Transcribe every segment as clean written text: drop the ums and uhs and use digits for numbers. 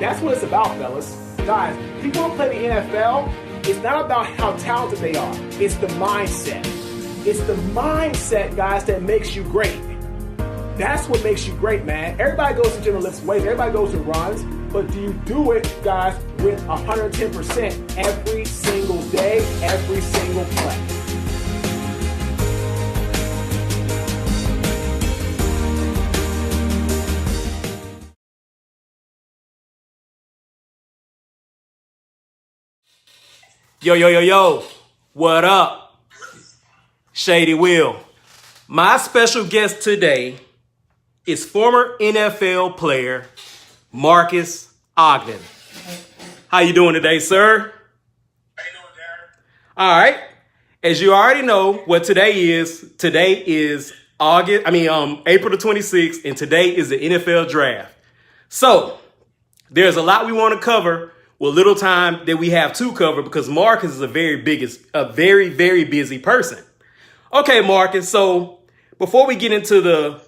That's what it's about, fellas. Guys, people who play the NFL, it's not about how talented they are. It's the mindset. It's the mindset, guys, that makes you great. That's what makes you great, man. Everybody goes to gym and lifts weights. Everybody goes and runs. But do you do it, guys, with 110% every single day, every single play? Yo, what up? Shady Will. My special guest today is former NFL player Marques Ogden. How you doing today, sir? How you doing, Darren? All right. As you already know what today is April the 26th, and today is the NFL draft. So there's a lot we want to cover with little time that we have to cover because Marques is a very, very busy person. Okay, Marques. So before we get into the,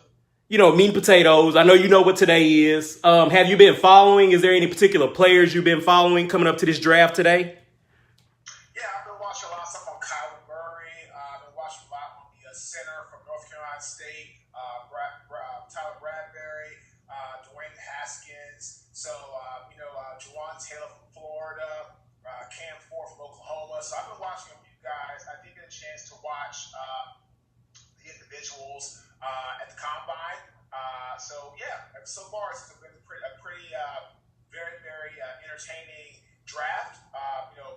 meat and potatoes, I know you know what today is. Have you been following? Is there any particular players you've been following coming up to this draft today? Yeah, I've been watching a lot of stuff on Kyler Murray. I've been watching a lot on the center from North Carolina State, Tyler Bradbury, Dwayne Haskins. So, Juwan Taylor from Florida, Cam Ford from Oklahoma. So I've been watching you guys. I did get a chance to watch the individuals at the combine. So far it's been a pretty very entertaining draft.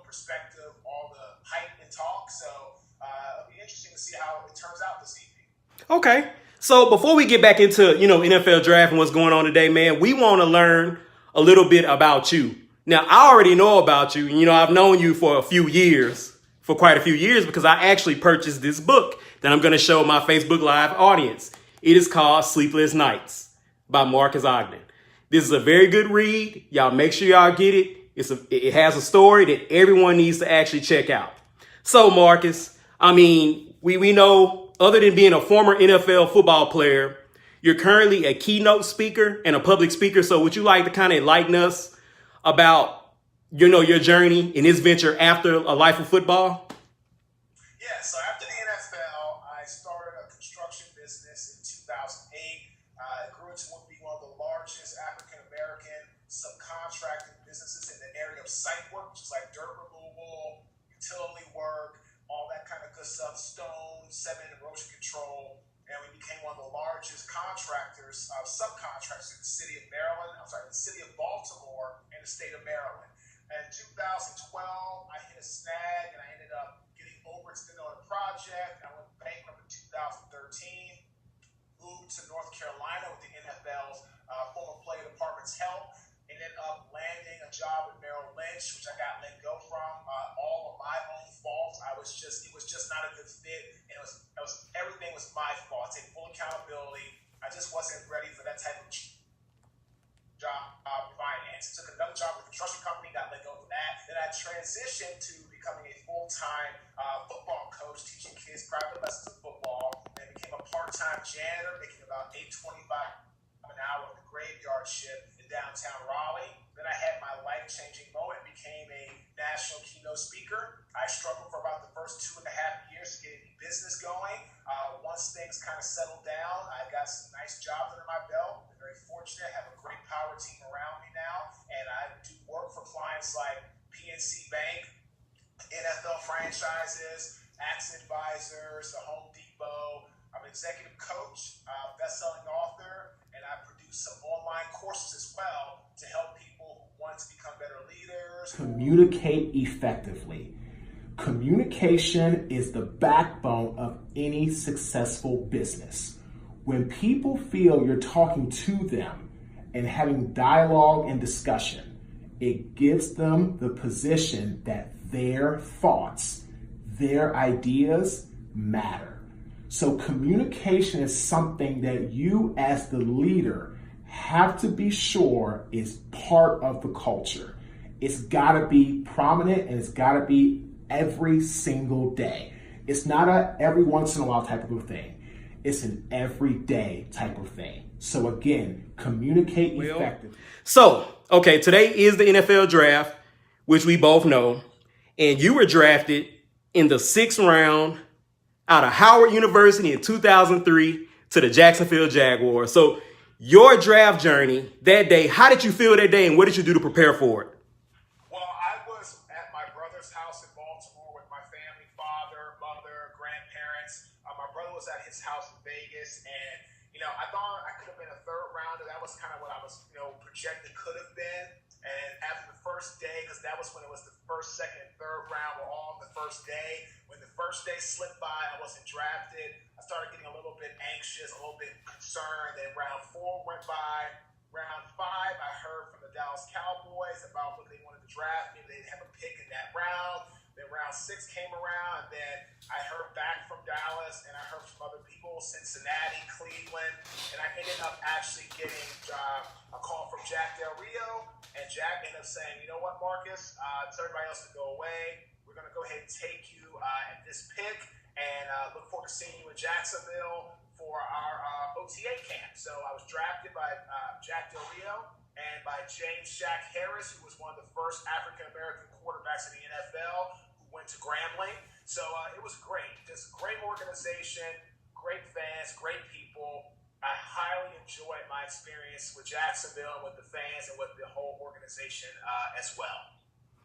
Perspective, all the hype and talk. So it'll be interesting to see how it turns out this evening. Okay. So before we get back into, NFL draft and what's going on today, man, we want to learn a little bit about you. Now, I already know about you. I've known you for quite a few years, because I actually purchased this book that I'm going to show my Facebook Live audience. It is called Sleepless Nights by Marques Ogden. This is a very good read. Y'all make sure y'all get it. It has a story that everyone needs to actually check out. So, Marques, we know, other than being a former NFL football player, you're currently a keynote speaker and a public speaker. So would you like to kind of enlighten us about, your journey in this venture after a life of football? Yeah, so after the NFL, I started a construction business in 2008. It grew into being one of the largest African-American subcontracting businesses in the area of site work, which is like dirt removal, utility work, all that kind of good stuff, stone, sediment, and erosion control. And we became one of the largest subcontractors in the city of Baltimore and the state of Maryland. And in 2012, I hit a snag and I ended up getting overextended on a project. I went bankrupt in 2013, moved to North Carolina with the NFL's former player department's help, and ended up landing a job at Merrill Lynch, which I got let go from, all of my own fault. It was just not a good fit, and everything was my fault. I take full accountability. I just wasn't ready for that type of job finance. I took another job with a construction company, got let go for that. Then I transitioned to becoming a full-time football coach, teaching kids private lessons of football, and became a part-time janitor, making about $8.25 an hour of the graveyard shift in downtown Raleigh. Then I had my life-changing moment, became a national keynote speaker. I struggled for about the first 2.5 years to get any business going. Once things kind of settled down, I got some nice jobs under my belt. I'm very fortunate. I have a great power team around me now, and I do work for clients like PNC Bank, NFL franchises, Axe Advisors, the Home Depot. I'm an executive coach, best-selling author, and I produce some online courses as well to help people who want to become better leaders. Communicate effectively. Communication is the backbone of any successful business. When people feel you're talking to them and having dialogue and discussion, it gives them the position that their thoughts, their ideas matter. So communication is something that you as the leader have to be sure is part of the culture. It's got to be prominent, and it's got to be every single day. It's not a every once in a while type of a thing. It's an everyday type of thing. So again, communicate effectively. So, Okay, today is the NFL draft, which we both know, and you were drafted in the 6th round out of Howard University in 2003 to the Jacksonville Jaguars. So your draft journey that day, how did you feel that day and what did you do to prepare for it? Well, I was at my brother's house in Baltimore with my family, father, mother, grandparents. My brother was at his house in Vegas, and I thought I could have been a third rounder. That was kind of what I was, projected could have been. And after the first day, because that was when it was the first, second, and third round were all on the first day. When the first day slipped by, I wasn't drafted. I started getting a little bit anxious, a little bit concerned. Then round 4 went by. Round 5, I heard from the Dallas Cowboys about what they wanted to draft. Maybe they'd have a pick in that round. Then round 6 came around, and then I heard back from Dallas, and I heard from other people, Cincinnati, Cleveland, and I ended up actually getting a call from Jack Del Rio, and Jack ended up saying, you know what, Marcus, tell everybody else to go away. We're going to go ahead and take you at this pick, and look forward to seeing you in Jacksonville for our OTA camp. So I was drafted by Jack Del Rio and by James Shaq Harris, who was one of the first African-American quarterbacks in the NFL, who went to Grambling. So it was great. Just great organization, great fans, great people. I highly enjoyed my experience with Jacksonville, with the fans, and with the whole organization as well.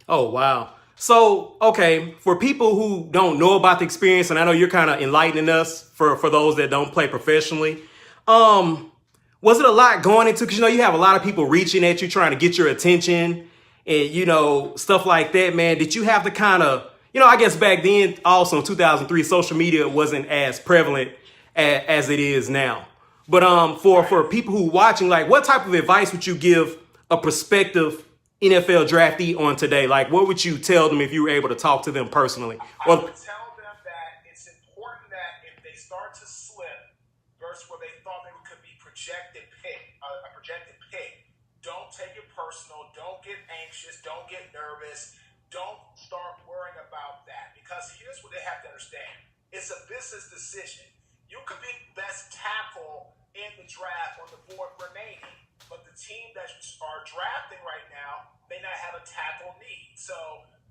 Oh, wow. So, okay, for people who don't know about the experience, and I know you're kind of enlightening us for those that don't play professionally, was it a lot going into, because, you have a lot of people reaching at you, trying to get your attention and, stuff like that, man. Did you have to kind of, I guess back then, also in 2003, social media wasn't as prevalent as it is now. But for people who are watching, like, what type of advice would you give a prospective NFL draftee on today? Like, what would you tell them if you were able to talk to them personally? I would tell them that it's important that if they start to slip versus where they thought they could be a projected pick, don't take it personal. Don't get anxious. Don't get nervous. Don't start worrying about that, because here's what they have to understand. It's a business decision. You could be best tackle in the draft on the board remaining, but the team that you are drafting right now may not have a tackle need. So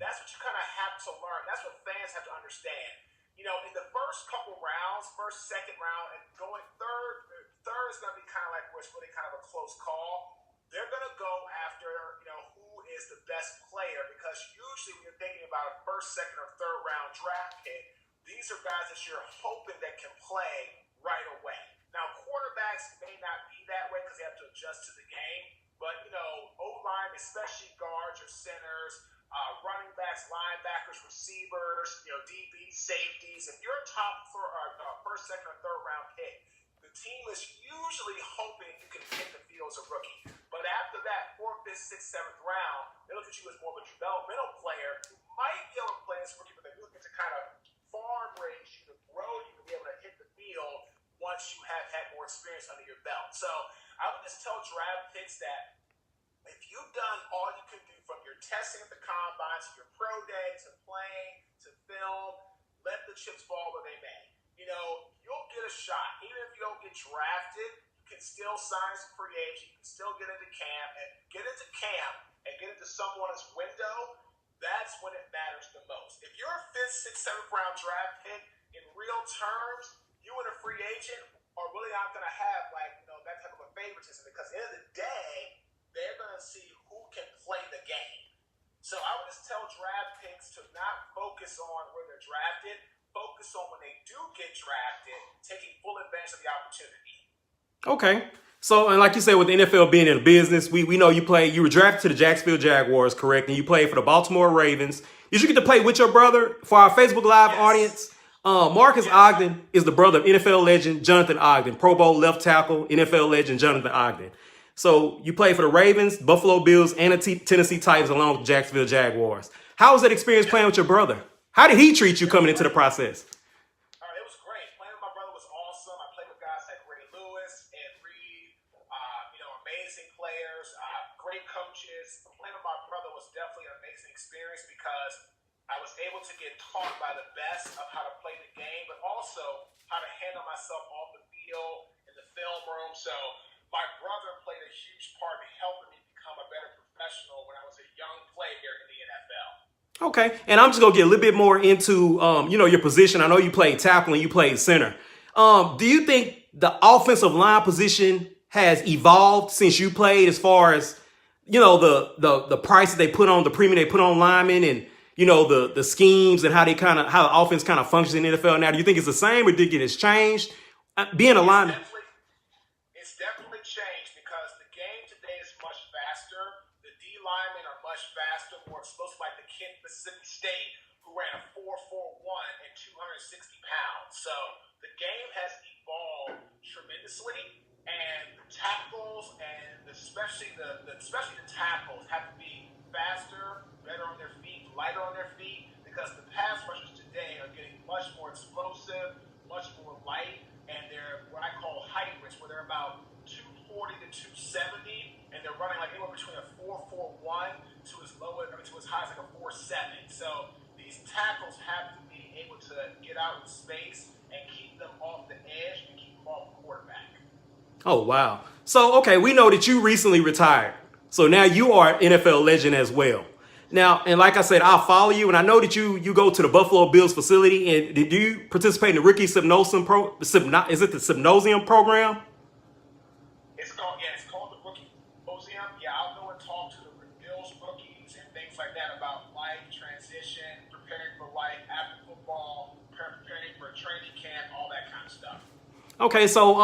that's what you kind of have to learn. That's what fans have to understand. In the first couple rounds, first, second round, and going third is going to be kind of like where it's really kind of a close call. They're going to go after, who is the best player, because usually when you're thinking about a first, second, or third round draft pick, these are guys that you're hoping that can play right away. Now, quarterbacks may not be that way because they have to adjust to the game, but, O-line, especially guards or centers, running backs, linebackers, receivers, DB, safeties, if you're a top first, second, or third round pick, the team is usually hoping you can hit the field as a rookie. But after that 4th, 5th, 6th, 7th round, they look at you as more of a developmental player who might be able to play as a rookie, but they're looking to kind of farm raise you, to grow you, to be able to hit the field once you have had more experience under your belt. So I would just tell draft picks that if you've done all you can do from your testing at the combine to your pro day to playing to film, let the chips fall where they may. You'll get a shot. Even if you don't get drafted, you can still sign as a free agent. You can still get into camp and get into someone's window. That's when it matters the most. If you're a 5th, 6th, 7th round draft pick, in real terms, you and a free agent are really not going to have that type of a favoritism, because at the end of the day, they're going to see who can play the game. So I would just tell draft picks to not focus on where they're drafted, focus on when they do get drafted, taking full advantage of the opportunity. Okay. So, and like you said, with the NFL being in business, we know you were drafted to the Jacksonville Jaguars, correct? And you played for the Baltimore Ravens. Did you get to play with your brother? For our Facebook Live audience, Marques Ogden is the brother of NFL legend Jonathan Ogden, Pro Bowl left tackle, NFL legend Jonathan Ogden. So you played for the Ravens, Buffalo Bills, and the Tennessee Titans along with the Jacksonville Jaguars. How was that experience playing with your brother? How did he treat you coming into the process? It was great. Playing with my brother was awesome. I played with guys like Ray Lewis and Reed, amazing players, great coaches. Playing with my brother was definitely an amazing experience because I was able to get taught by the best of how to play the game, but also how to handle myself off the field in the film room. So my brother played a huge part in helping me become a better professional. Okay, and I'm just gonna get a little bit more into your position. I know you played tackle and you played center. Do you think the offensive line position has evolved since you played, as far as the price that they put on, the premium they put on linemen, and the schemes and how the offense kind of functions in the NFL now? Do you think it's the same, or do you think it's changed? Being a lineman. It's definitely changed because the game today is much faster. The D linemen are much faster, more explosive, like the kid in Mississippi State who ran a 4.41 and 260 pounds. So the game has evolved tremendously, and the tackles, and especially the tackles, have to be faster, better on their feet, lighter on their feet, because the pass rushers today are getting much more explosive, much more light, and they're what I call height rich, where they're about 240 to 270, and they're running like anywhere between a 4.41 to as high as like a 4.7. So these tackles have to be able to get out in space and keep them off the edge and keep them off the quarterback. Oh, wow. So, okay, we know that you recently retired. So now you are an NFL legend as well. Now, and like I said, I'll follow you, and I know that you go to the Buffalo Bills facility. And did you participate in the rookie Symposium is it the Symposium program? It's called the Rookie Symposium. Yeah, I'll go and talk to the Bills rookies and things like that about life transition, preparing for life after football, preparing for training camp, all that kind of stuff. Okay, so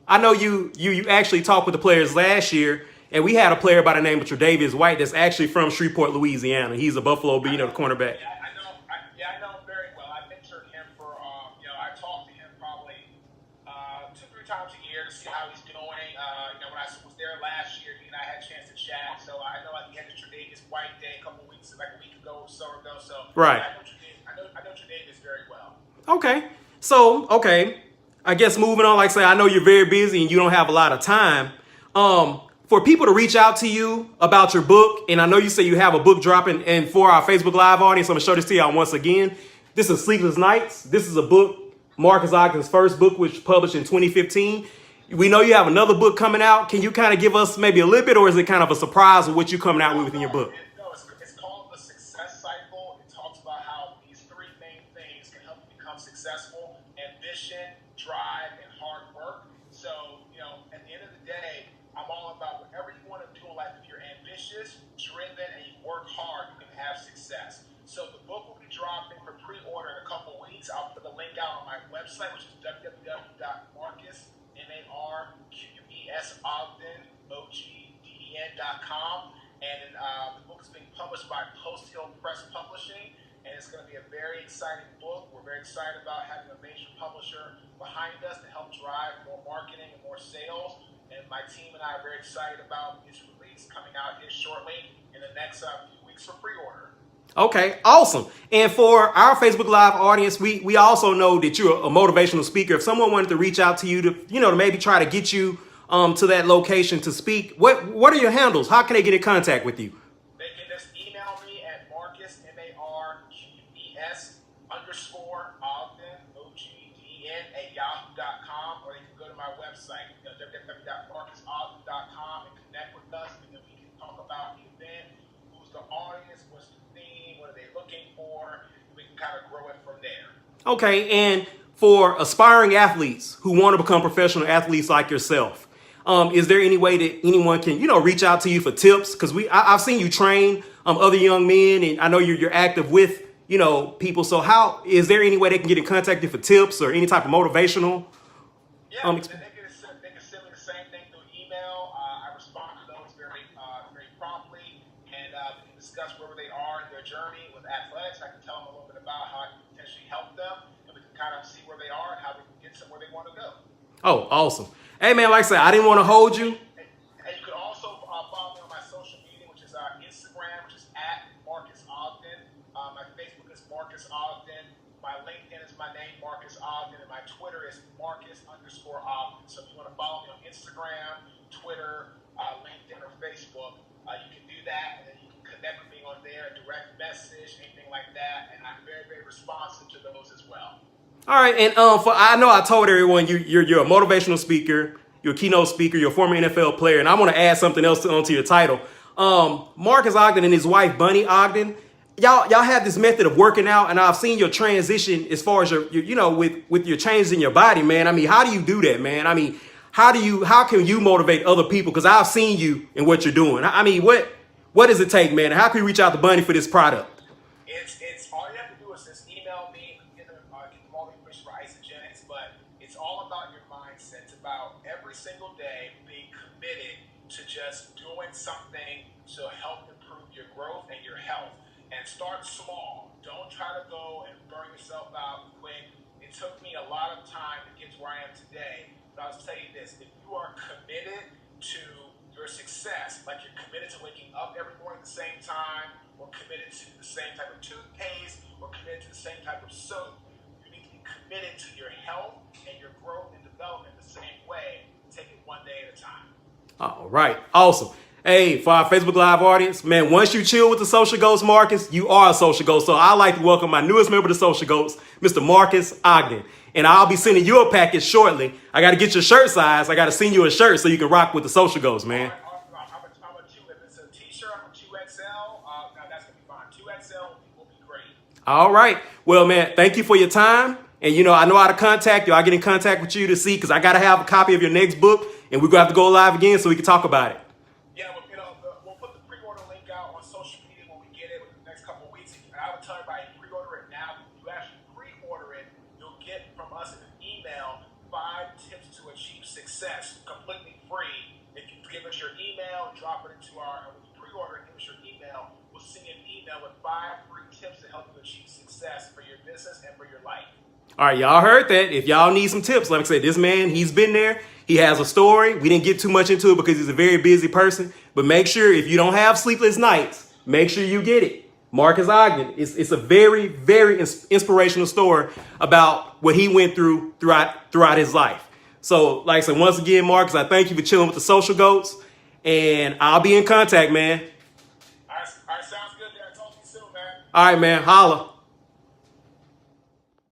I know you actually talked with the players last year, and we had a player by the name of Tre'Davious White that's actually from Shreveport, Louisiana. He's a Buffalo Bill, the cornerback. Yeah, I know him very well. I mentored him for, I talked to him probably 2-3 times a year to see how he's doing. When I was there last year, he and I had a chance to chat. So I know he had the Tre'Davious White day a week ago or so ago. So right. I know Tre'Davious very well. Okay, so I guess moving on. Like I say, I know you're very busy and you don't have a lot of time. For people to reach out to you about your book, and I know you say you have a book dropping, and for our Facebook Live audience, I'm going to show this to y'all once again. This is Sleepless Nights. This is a book, Marques Ogden's first book, which was published in 2015. We know you have another book coming out. Can you kind of give us maybe a little bit, or is it kind of a surprise of what you're coming out with within your book? No, it's called The Success Cycle. It talks about how these 3 main things can help you become successful: ambition, drive, and hard work. So, at the end of the day, I'm all about whatever you want to do in life. If you're ambitious, driven, and you work hard, you can have success. So the book will be dropping for pre-order in a couple weeks. I'll put the link out on my website, which is www.marquesogden.com. And the book is being published by Post Hill Press Publishing, and it's going to be a very exciting book. We're very excited about having a major publisher behind us to help drive more marketing and more sales. And my team and I are very excited about its release coming out here shortly in the next few weeks for pre-order. Okay, awesome. And for our Facebook Live audience, we also know that you're a motivational speaker. If someone wanted to reach out to you to maybe try to get you to that location to speak, what are your handles? How can they get in contact with you? They can just email me at Marques, _Ogden, OGDEN @yahoo.com, or they can go to my website, www.marquesogden.com, and connect with us, and then we can talk about the event, who's the audience, what's the theme, what are they looking for, and we can kind of grow it from there. Okay, and for aspiring athletes who want to become professional athletes like yourself, is there any way that anyone can, reach out to you for tips? Because I've seen you train other young men, and I know you're active with, people. So how is there any way they can get in contact with you for tips or any type of motivational? Yeah, they can send me the same thing through email. I respond to those very promptly, and we can discuss where they are in their journey with athletics. I can tell them a little bit about how I can potentially help them, and we can kind of see where they are and how we can get them where they want to go. Oh, awesome. Hey, man, like I said, I didn't want to hold you. And you can also follow me on my social media, which is Instagram, which is @Marques Ogden. My Facebook is Marques Ogden. My LinkedIn is my name, Marques Ogden, and my Twitter is Marques_Ogden. So if you want to follow me on Instagram, Twitter, LinkedIn, or Facebook, you can do that, and then you can connect with me on there, direct message, anything like that, and I'm very, very responsive to those as well. All right, and I know I told everyone you're a motivational speaker, you're a keynote speaker, you're a former NFL player, and I want to add something else onto your title. Marques Ogden and his wife Bunny Ogden y'all have this method of working out, and I've seen your transition as far as your with your changes in your body, man. I mean, how do you do that, man? I mean, how can you motivate other people? Because I've seen you and what you're doing. I mean, what does it take, man? How can you reach out to Bunny for this product? It's all you have to do is just email me, get them all the information for isogenics, but it's all about your mindset. It's about every single day being committed to just doing something to help improve your growth and your health. And start small. Don't try to go and burn yourself out quick. It took me a lot of time to get to where I am today. But I'll tell you this, if you are committed to your success, like you're committed to waking up every morning at the same time, or committed to the same type of toothpaste, or committed to the same type of soap, you need to be committed to your health and your growth and development the same way. Take it one day at a time. All right. Awesome. Hey, for our Facebook Live audience, man, once you chill with the Social Goats, Marques, you are a Social Goat. So I'd like to welcome my newest member of the Social Goats, Mr. Marques Ogden. And I'll be sending you a package shortly. I got to get your shirt size. I got to send you a shirt so you can rock with the Social Goats, man. I'm a 2. If it's a t-shirt, I'm a 2XL. Now that's going to be fine. 2XL will be great. All right. Well, man, thank you for your time. And, I know how to contact you. I'll get in contact with you to see, because I got to have a copy of your next book. And we're going to have to go live again so we can talk about it. Yeah, we'll put the pre-order link out on social media when we get it within the next couple of weeks. And I would tell everybody, pre-order it now. If you actually pre-order it, you'll get from us in an email 5 tips to achieve success completely free. If you give us your email, drop it into when you pre-order it, give us your email, we'll send you an email with 5 free tips to help you achieve success for your business and for your life. All right, y'all heard that. If y'all need some tips, like I said, this man, he's been there. He has a story. We didn't get too much into it because he's a very busy person. But make sure if you don't have sleepless nights, make sure you get it. Marques Ogden. It's a very, very inspirational story about what he went throughout his life. So, like I said, once again, Marques, I thank you for chilling with the Social Goats. And I'll be in contact, man. All right, sounds good. I'll talk to you soon, man. All right, man. Holla.